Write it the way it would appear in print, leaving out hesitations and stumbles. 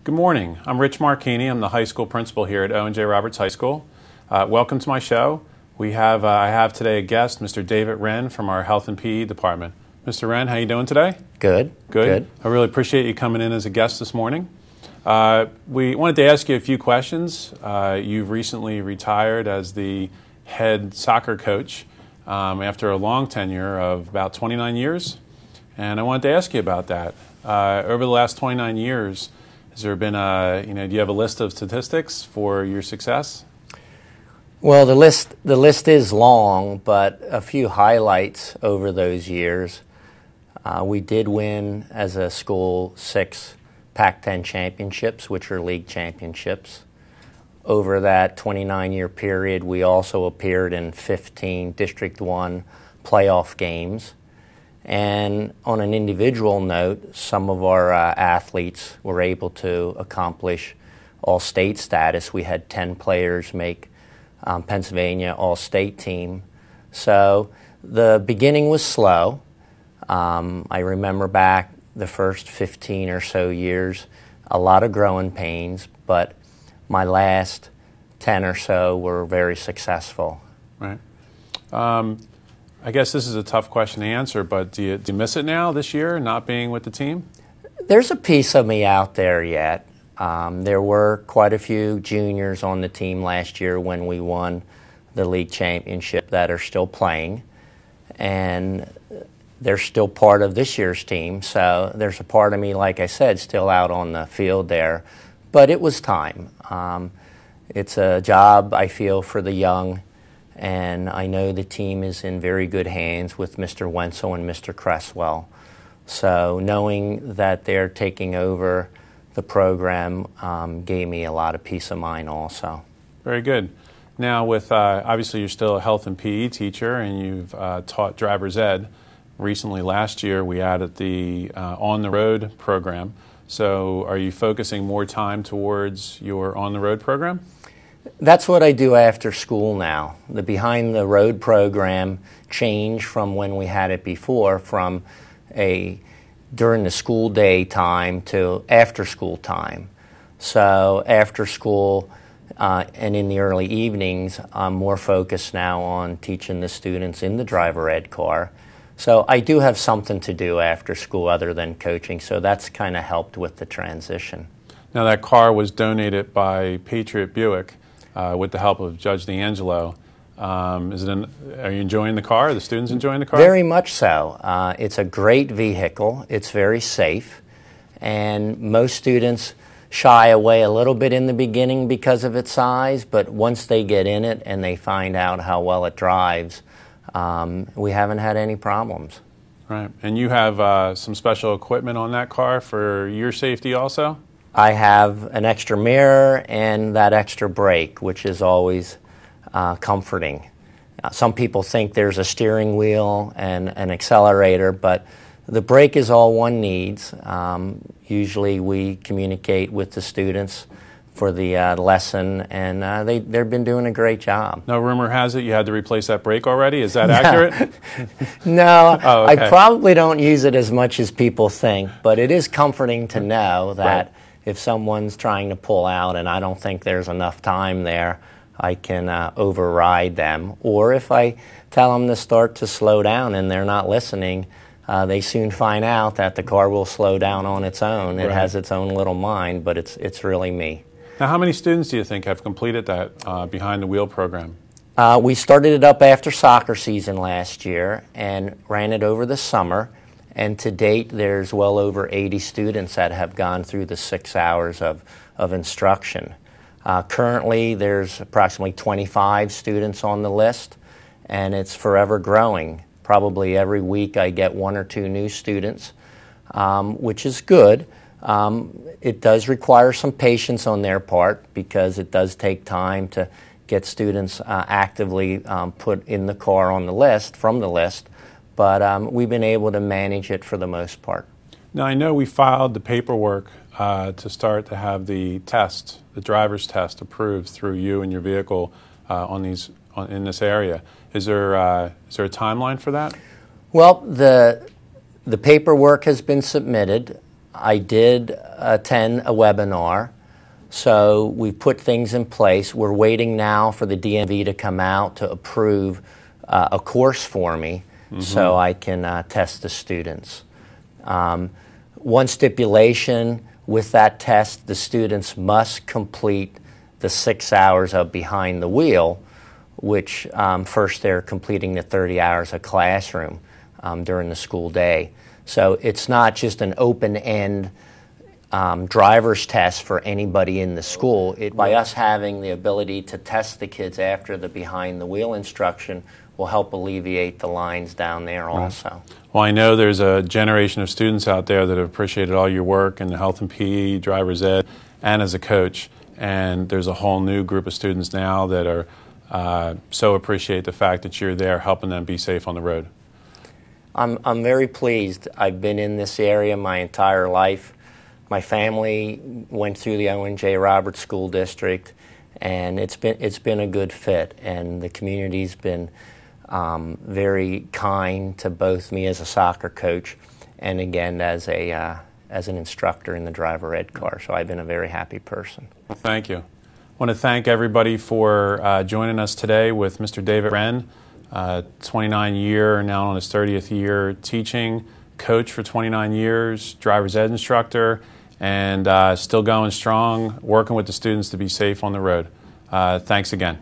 Good morning. I'm Rich Marchini. I'm the high school principal here at O&J Roberts High School. Welcome to my show. I have today a guest, Mr. David Wren from our Health and PE department. Mr. Wren, how you doing today? Good. Good. I really appreciate you coming in as a guest this morning. We wanted to ask you a few questions. You've recently retired as the head soccer coach after a long tenure of about 29 years, and I wanted to ask you about that. Over the last 29 years, has there been do you have a list of statistics for your success? Well, the list is long, but a few highlights over those years. We did win as a school 6 Pac-10 championships, which are league championships. Over that 29-year period, we also appeared in 15 District 1 playoff games. And on an individual note, some of our athletes were able to accomplish all-state status. We had 10 players make Pennsylvania all-state team. So the beginning was slow. I remember back the first 15 or so years, a lot of growing pains, but my last 10 or so were very successful. Right. I guess this is a tough question to answer, but do you miss it now this year, not being with the team? There's a piece of me out there yet. There were quite a few juniors on the team last year when we won the league championship that are still playing, and they're still part of this year's team. So there's a part of me, like I said, still out on the field there. But it was time. It's a job, I feel, for the young, and I know the team is in very good hands with Mr. Wenzel and Mr. Cresswell. So knowing that they're taking over the program gave me a lot of peace of mind also. Very good. Now, with obviously you're still a health and PE teacher, and you've taught driver's ed. Recently, last year, we added the on-the-road program. So are you focusing more time towards your on-the-road program? That's what I do after school now. The behind-the-road program changed from when we had it before, from during the school day time to after school time. So after school and in the early evenings, I'm more focused now on teaching the students in the driver ed car. So I do have something to do after school other than coaching, so that's kind of helped with the transition. Now, that car was donated by Patriot Buick with the help of Judge D'Angelo. Are you enjoying the car? Are the students enjoying the car? Very much so. It's a great vehicle. It's very safe. And most students shy away a little bit in the beginning because of its size, but once they get in it and they find out how well it drives, we haven't had any problems. Right. And you have some special equipment on that car for your safety also? I have an extra mirror and that extra brake, which is always comforting. Some people think there's a steering wheel and an accelerator, but the brake is all one needs. Usually we communicate with the students for the lesson, and they've been doing a great job. No, rumor has it you had to replace that brake already. Is that accurate? No, oh, okay. I probably don't use it as much as people think, but it is comforting to know that right. If someone's trying to pull out and I don't think there's enough time there, I can override them. Or if I tell them to start to slow down and they're not listening, they soon find out that the car will slow down on its own. It has its own little mind, but it's really me. Now, how many students do you think have completed that behind-the-wheel program? We started it up after soccer season last year and ran it over the summer. And to date, there's well over 80 students that have gone through the 6 hours of instruction. Currently, there's approximately 25 students on the list, and it's forever growing. Probably every week I get 1 or 2 new students, which is good. It does require some patience on their part because it does take time to get students actively put in the car on the list, from the list, but we've been able to manage it for the most part. Now, I know we filed the paperwork to start to have the test, the driver's test, approved through you and your vehicle in this area. Is there a timeline for that? Well, the paperwork has been submitted. I did attend a webinar, so we put things in place. We're waiting now for the DMV to come out to approve a course for me so I can test the students. One stipulation with that test, the students must complete the 6 hours of behind the wheel, which first they're completing the 30 hours of classroom during the school day. So it's not just an open-end driver's test for anybody in the school. By us having the ability to test the kids after the behind the wheel instruction will help alleviate the lines down there also. Well, I know there's a generation of students out there that have appreciated all your work in the health and PE, driver's ed, and as a coach. And there's a whole new group of students now that are so appreciate the fact that you're there helping them be safe on the road. I'm very pleased. I've been in this area my entire life. My family went through the Owen J. Roberts School District, and it's been a good fit. And the community's been very kind to both me as a soccer coach and again as an instructor in the driver ed car. So I've been a very happy person. Well, thank you. I want to thank everybody for joining us today with Mr. David Wren, 29-year, now on his 30th year teaching, coach for 29 years, driver's ed instructor, and still going strong, working with the students to be safe on the road. Thanks again.